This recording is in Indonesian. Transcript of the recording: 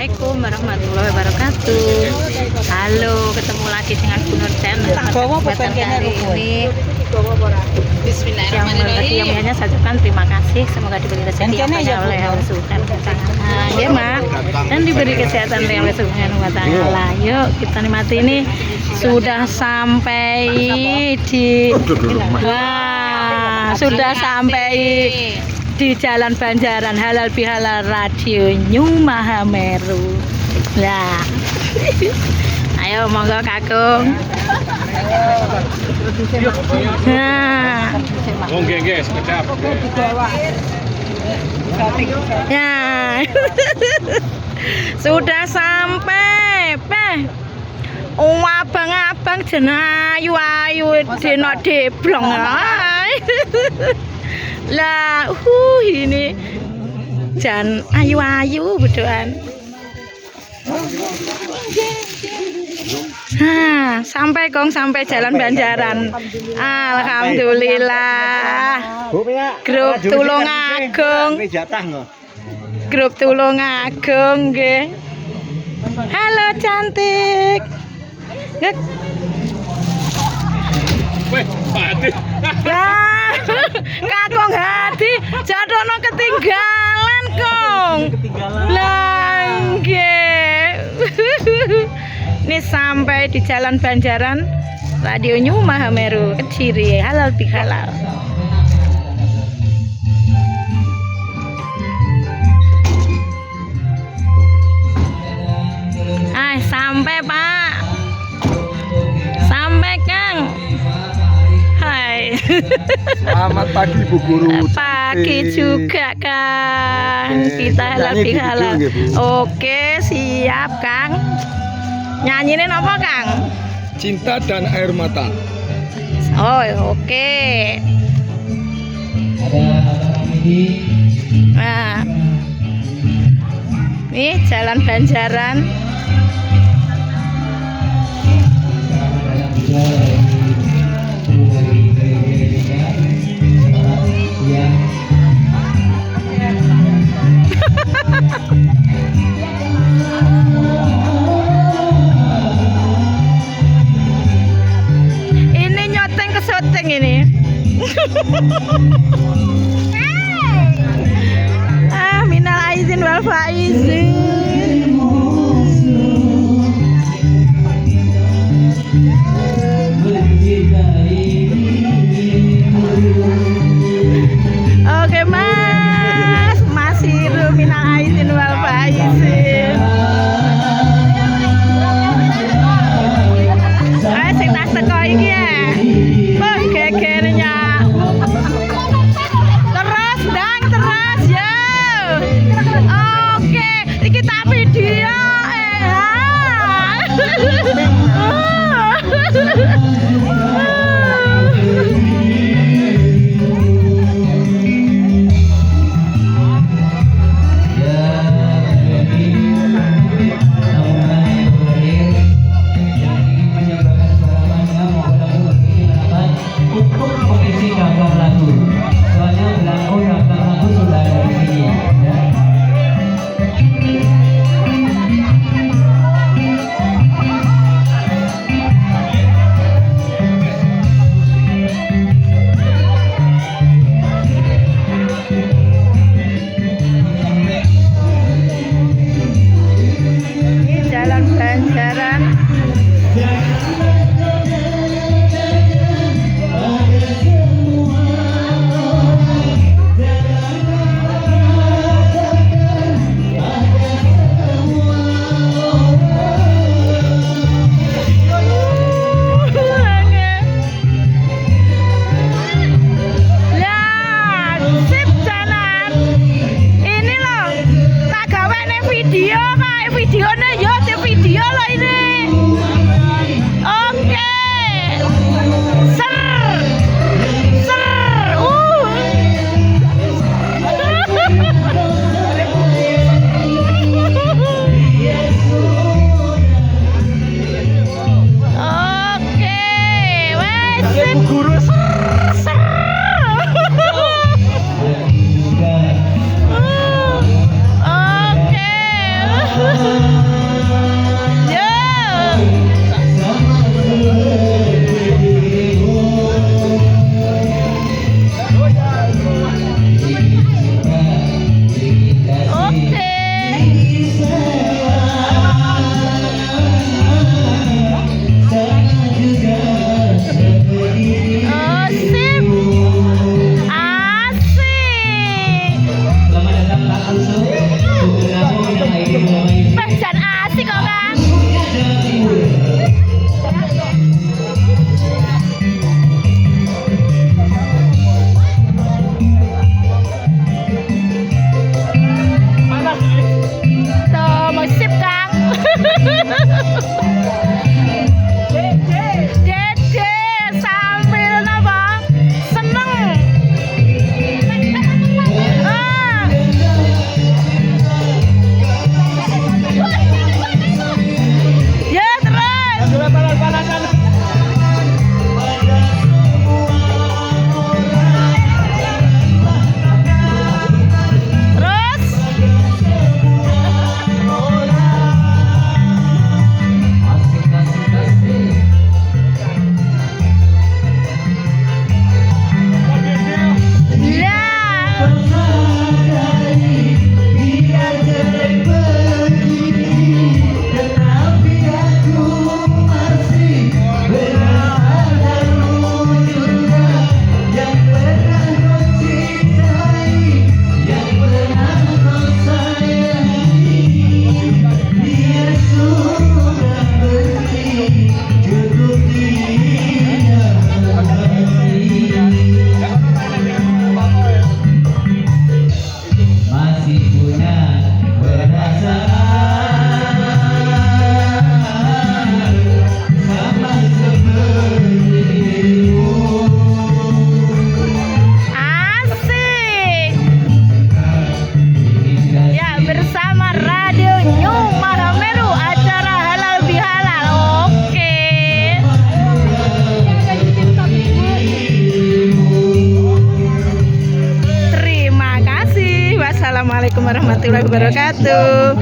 Assalamualaikum warahmatullahi wabarakatuh. Halo, ketemu lagi dengan Bu Nur Channel. Kesempatan kali ini yang mulianya saya ucapkan terima kasih. Semoga diberi rezeki yang banyak oleh Allah Subhanahu wa Ta'ala. Ya, Mak. Dan diberi kesehatan oleh Allah Subhanahu wa Ta'ala. Yuk, kita nikmati ini sudah sampai di sudah sampai di Jalan Banjaran Halal Bihalal Radio New Mahameru. Nah, ayo monggo kakung. Nah, ya, sudah sampai, abang-abang jenah ayu-ayu dino deblong. Lah, ini jan ayu-ayu bedoan. Sampai sampai Jalan Banjaran. Alhamdulillah. Grup Tulungagung. Grup Tulungagung nggih. Halo cantik. Ya, kakung hati jadono ketinggalan kong. Langge. Ini sampai di Jalan Banjaran Radio New Mahameru Kediri Halal Bihalal. Sampai Pak. Sampai Kang. Hai. Selamat pagi Bu Guru. Pagi juga Kang. Kita halal bihalal. Oke, siap Kang. Nyanyinin apa Kang? Cinta dan Air Mata. Oh, oke. Nah, ini Jalan Banjaran. Ini nyoteng ke syuting ini. Minal aizin wal faizin. Oke Mas, masih minal aizin wal faizin. Sing tas teko iki ya. Mbah gegernya. Terus ndang terus yo. Oke, iki tak video Assalamualaikum warahmatullahi wabarakatuh.